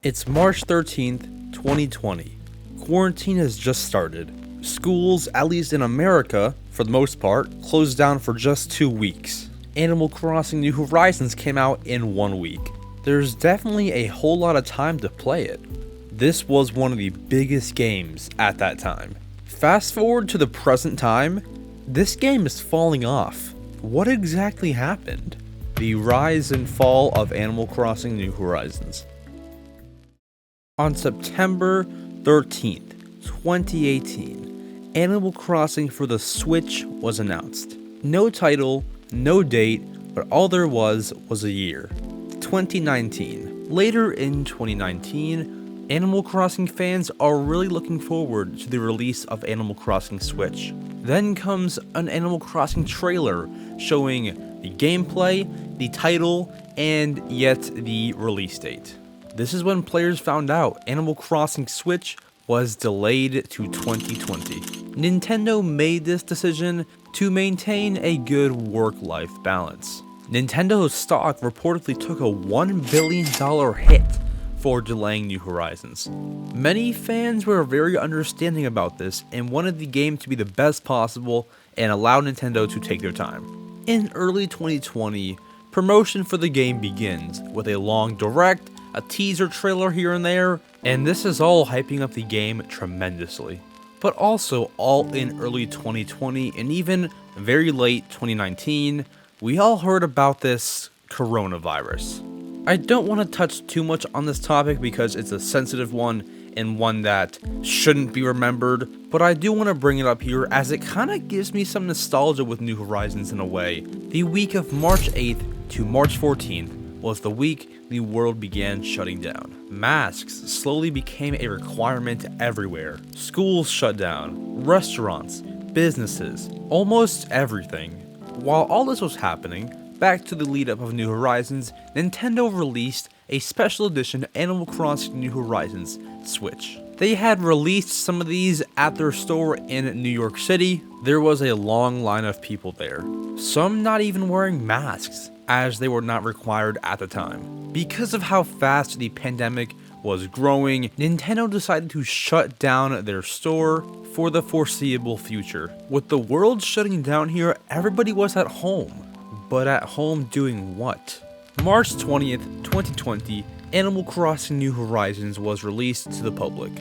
It's March 13th, 2020. Quarantine has just started. Schools, at least in America, for the most part, closed down for just 2 weeks. Animal Crossing New Horizons came out in 1 week. There's definitely a whole lot of time to play it. This was one of the biggest games at that time. Fast forward to the present time, this game is falling off. What exactly happened? The rise and fall of Animal Crossing New Horizons. On September 13th, 2018, Animal Crossing for the Switch was announced. No title, no date, but all there was a year. 2019. Later in 2019, Animal Crossing fans are really looking forward to the release of Animal Crossing Switch. Then comes an Animal Crossing trailer showing the gameplay, the title, and yet the release date. This is when players found out Animal Crossing Switch was delayed to 2020. Nintendo made this decision to maintain a good work-life balance. Nintendo's stock reportedly took a $1 billion hit for delaying New Horizons. Many fans were very understanding about this and wanted the game to be the best possible and allowed Nintendo to take their time. In early 2020, promotion for the game begins with a long direct, a teaser trailer here and there, and this is all hyping up the game tremendously. But also all in early 2020 and even very late 2019, we all heard about this coronavirus. I don't want to touch too much on this topic because it's a sensitive one and one that shouldn't be remembered, but I do want to bring it up here as it kind of gives me some nostalgia with New Horizons in a way. The week of March 8th to March 14th was the week the world began shutting down. Masks slowly became a requirement everywhere. Schools shut down, restaurants, businesses, almost everything. While all this was happening, back to the lead up of New Horizons, Nintendo released a special edition Animal Crossing New Horizons Switch. They had released some of these at their store in New York City. There was a long line of people there, some not even wearing masks, as they were not required at the time. Because of how fast the pandemic was growing, Nintendo decided to shut down their store for the foreseeable future. With the world shutting down here, everybody was at home. But at home doing what? March 20th, 2020, Animal Crossing New Horizons was released to the public.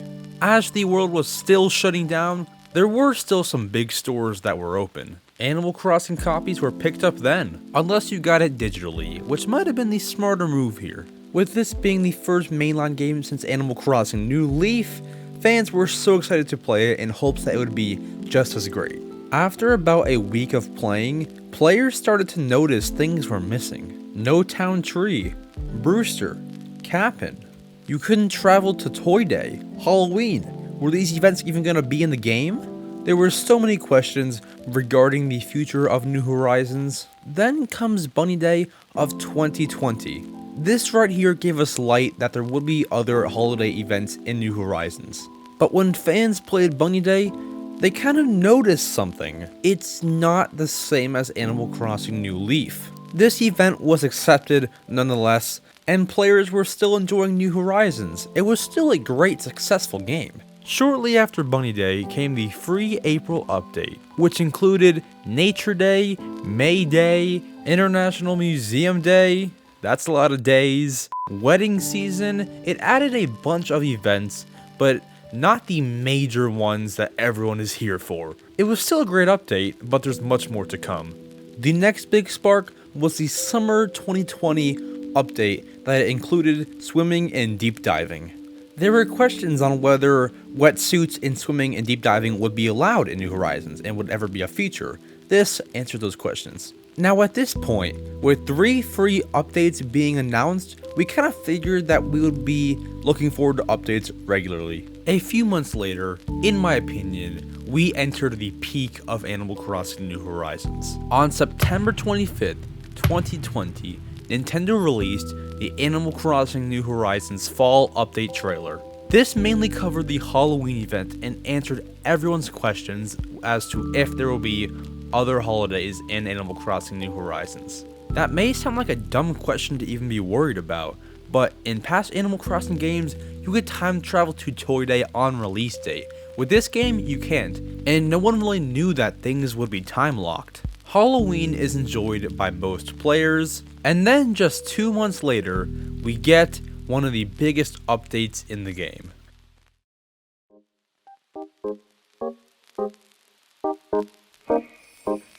As the world was still shutting down, there were still some big stores that were open. Animal Crossing copies were picked up then, unless you got it digitally, which might have been the smarter move here. With this being the first mainline game since Animal Crossing New Leaf, fans were so excited to play it in hopes that it would be just as great. After about a week of playing, players started to notice things were missing. No town tree, Brewster, Cap'n. You couldn't travel to Toy Day, Halloween. Were these events even gonna be in the game? There were so many questions regarding the future of New Horizons. Then comes Bunny Day of 2020. This right here gave us light that there would be other holiday events in New Horizons. But when fans played Bunny Day, they kind of noticed something. It's not the same as Animal Crossing New Leaf. This event was accepted nonetheless, and players were still enjoying New Horizons. It was still a great, successful game. Shortly after Bunny Day came the free April update, which included Nature Day, May Day, International Museum Day, that's a lot of days, wedding season. It added a bunch of events, but not the major ones that everyone is here for. It was still a great update, but there's much more to come. The next big spark was the summer 2020 update that included swimming and deep diving. There were questions on whether wetsuits in swimming and deep diving would be allowed in New Horizons and would ever be a feature. This answered those questions. Now at this point, with 3 free updates being announced, we kind of figured that we would be looking forward to updates regularly. A few months later, in my opinion, we entered the peak of Animal Crossing New Horizons. On September 25th, 2020, Nintendo released the Animal Crossing New Horizons Fall Update trailer. This mainly covered the Halloween event and answered everyone's questions as to if there will be other holidays in Animal Crossing New Horizons. That may sound like a dumb question to even be worried about, but in past Animal Crossing games, you could time travel to Toy Day on release day. With this game, you can't, and no one really knew that things would be time locked. Halloween is enjoyed by most players, and then just 2 months later, we get one of the biggest updates in the game.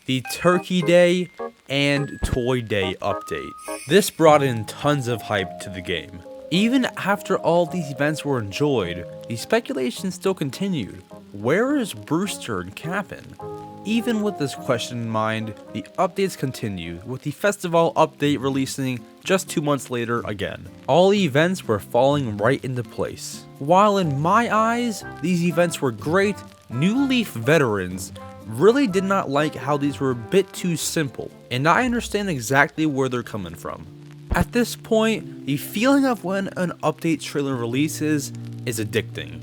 The Turkey Day and Toy Day update. This brought in tons of hype to the game. Even after all these events were enjoyed, the speculation still continued. Where is Brewster and Cap'n? Even with this question in mind, the updates continue, with the festival update releasing just 2 months later again. All events were falling right into place. While in my eyes, these events were great, New Leaf veterans really did not like how these were a bit too simple, and I understand exactly where they're coming from. At this point, the feeling of when an update trailer releases is addicting.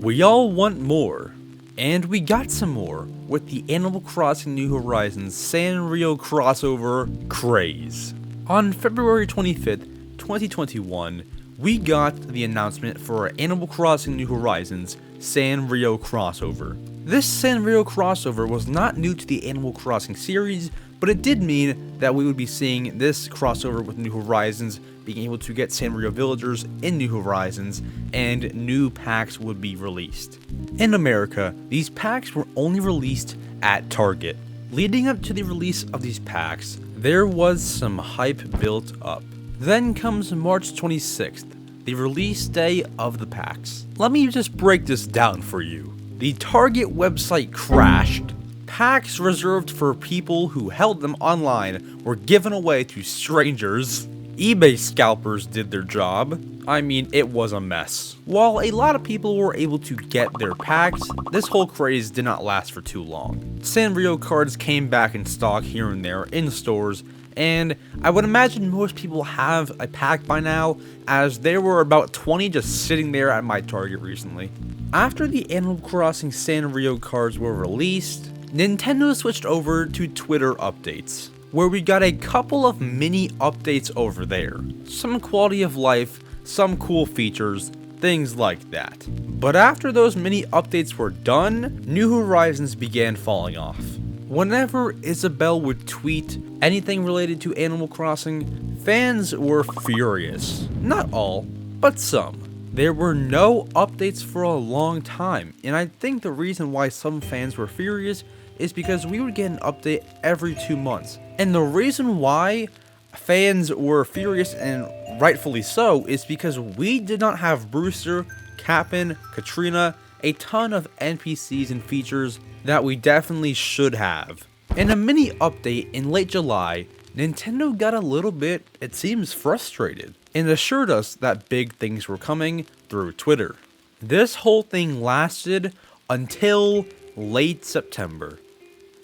We all want more, and we got some more with the Animal Crossing New Horizons Sanrio crossover craze. On February 25th, 2021, we got the announcement for Animal Crossing New Horizons Sanrio crossover. This Sanrio crossover was not new to the Animal Crossing series, but it did mean that we would be seeing this crossover with New Horizons, being able to get Sanrio villagers in New Horizons, and new packs would be released. In America, these packs were only released at Target. Leading up to the release of these packs, there was some hype built up. Then comes March 26th, the release day of the packs. Let me just break this down for you. The Target website crashed. Packs reserved for people who held them online were given away to strangers. eBay scalpers did their job. I mean, it was a mess. While a lot of people were able to get their packs, this whole craze did not last for too long. Sanrio cards came back in stock here and there in stores, and I would imagine most people have a pack by now, as there were about 20 just sitting there at my Target recently. After the Animal Crossing Sanrio cards were released, Nintendo switched over to Twitter updates, where we got a couple of mini updates over there. Some quality of life, some cool features, things like that. But after those mini updates were done, New Horizons began falling off. Whenever Isabelle would tweet anything related to Animal Crossing, fans were furious. Not all, but some. There were no updates for a long time, and I think the reason why some fans were furious is because we would get an update every 2 months. And the reason why fans were furious, and rightfully so, is because we did not have Brewster, Cap'n, Katrina, a ton of NPCs and features that we definitely should have. In a mini update in late July, Nintendo got a little bit, it seems, frustrated, and assured us that big things were coming through Twitter. This whole thing lasted until late September.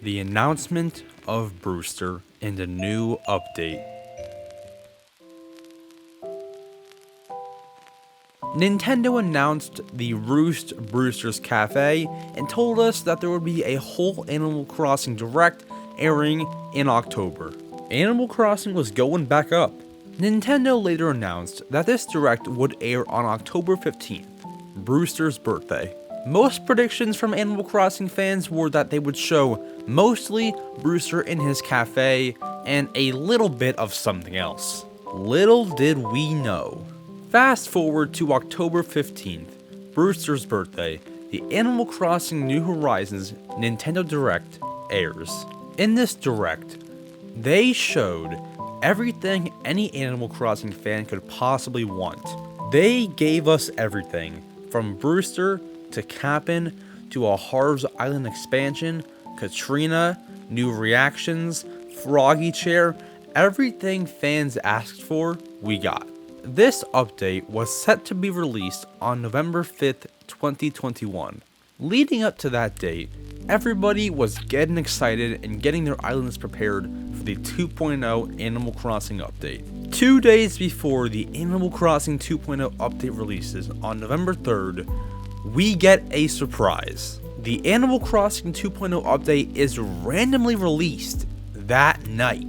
The announcement of Brewster and a new update. Nintendo announced the Roost Brewster's Cafe and told us that there would be a whole Animal Crossing Direct airing in October. Animal Crossing was going back up. Nintendo later announced that this Direct would air on October 15th, Brewster's birthday. Most predictions from Animal Crossing fans were that they would show mostly Brewster in his cafe and a little bit of something else. Little did we know. Fast forward to October 15th, Brewster's birthday, the Animal Crossing New Horizons Nintendo Direct airs. In this Direct, they showed everything any Animal Crossing fan could possibly want. They gave us everything, from Brewster to Cap'n to a Harv's Island expansion, Katrina, new reactions, Froggy Chair, everything fans asked for, we got. This update was set to be released on November 5th, 2021. Leading up to that date, everybody was getting excited and getting their islands prepared for the 2.0 Animal Crossing update. 2 days before the Animal Crossing 2.0 update releases on November 3rd, we get a surprise. The Animal Crossing 2.0 update is randomly released that night.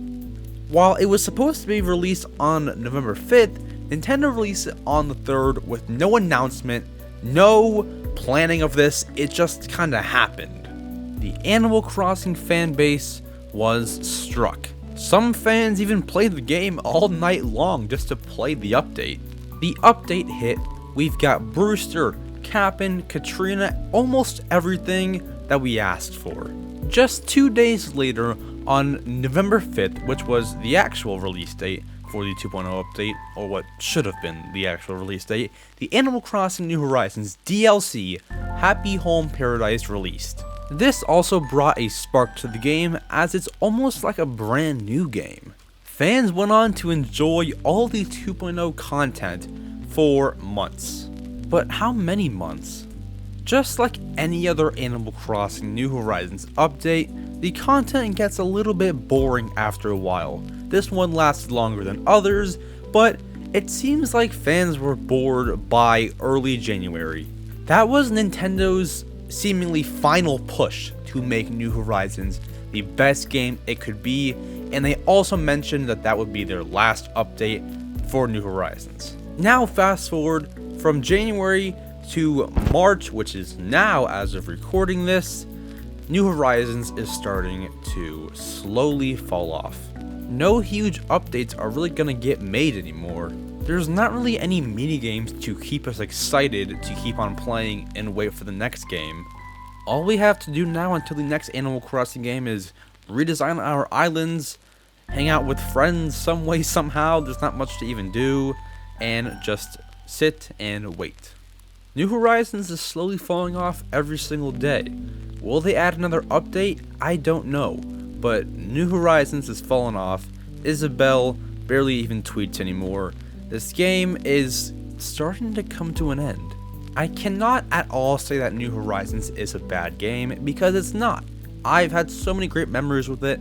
While it was supposed to be released on November 5th, Nintendo released it on the 3rd with no announcement, no planning of this, it just kinda happened. The Animal Crossing fan base was struck. Some fans even played the game all night long just to play the update. The update hit, we've got Brewster, Cap'n, Katrina, almost everything that we asked for. Just 2 days later, on November 5th, which was the actual release date for the 2.0 update, or what should have been the actual release date, the Animal Crossing New Horizons DLC Happy Home Paradise released. This also brought a spark to the game, as it's almost like a brand new game. Fans went on to enjoy all the 2.0 content for months. But how many months? Just like any other Animal Crossing New Horizons update, the content gets a little bit boring after a while. This one lasted longer than others, but it seems like fans were bored by early January. That was Nintendo's seemingly final push to make New Horizons the best game it could be, and they also mentioned that that would be their last update for New Horizons. Now fast forward from January to March, which is now as of recording this, New Horizons is starting to slowly fall off. No huge updates are really gonna get made anymore. There's not really any minigames to keep us excited to keep on playing and wait for the next game. All we have to do now until the next Animal Crossing game is redesign our islands, hang out with friends some way somehow, there's not much to even do, and just sit and wait. New Horizons is slowly falling off every single day. Will they add another update? I don't know, but New Horizons is falling off. Isabelle barely even tweets anymore. This game is starting to come to an end. I cannot at all say that New Horizons is a bad game, because it's not. I've had so many great memories with it,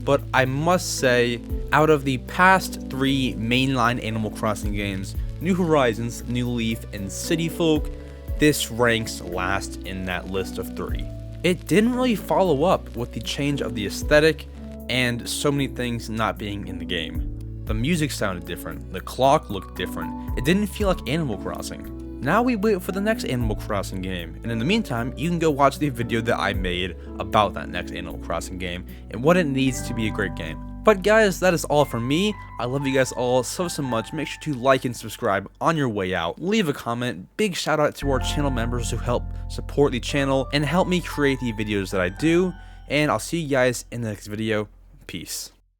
but I must say, out of the past 3 mainline Animal Crossing games, New Horizons, New Leaf, and City Folk, this ranks last in that list of 3. It didn't really follow up with the change of the aesthetic and so many things not being in the game. The music sounded different, the clock looked different, it didn't feel like Animal Crossing. Now we wait for the next Animal Crossing game, and in the meantime, you can go watch the video that I made about that next Animal Crossing game and what it needs to be a great game. But guys, that is all from me. I love you guys all so much. Make sure to like and subscribe on your way out. Leave a comment. Big shout out to our channel members who help support the channel and help me create the videos that I do. And I'll see you guys in the next video. Peace.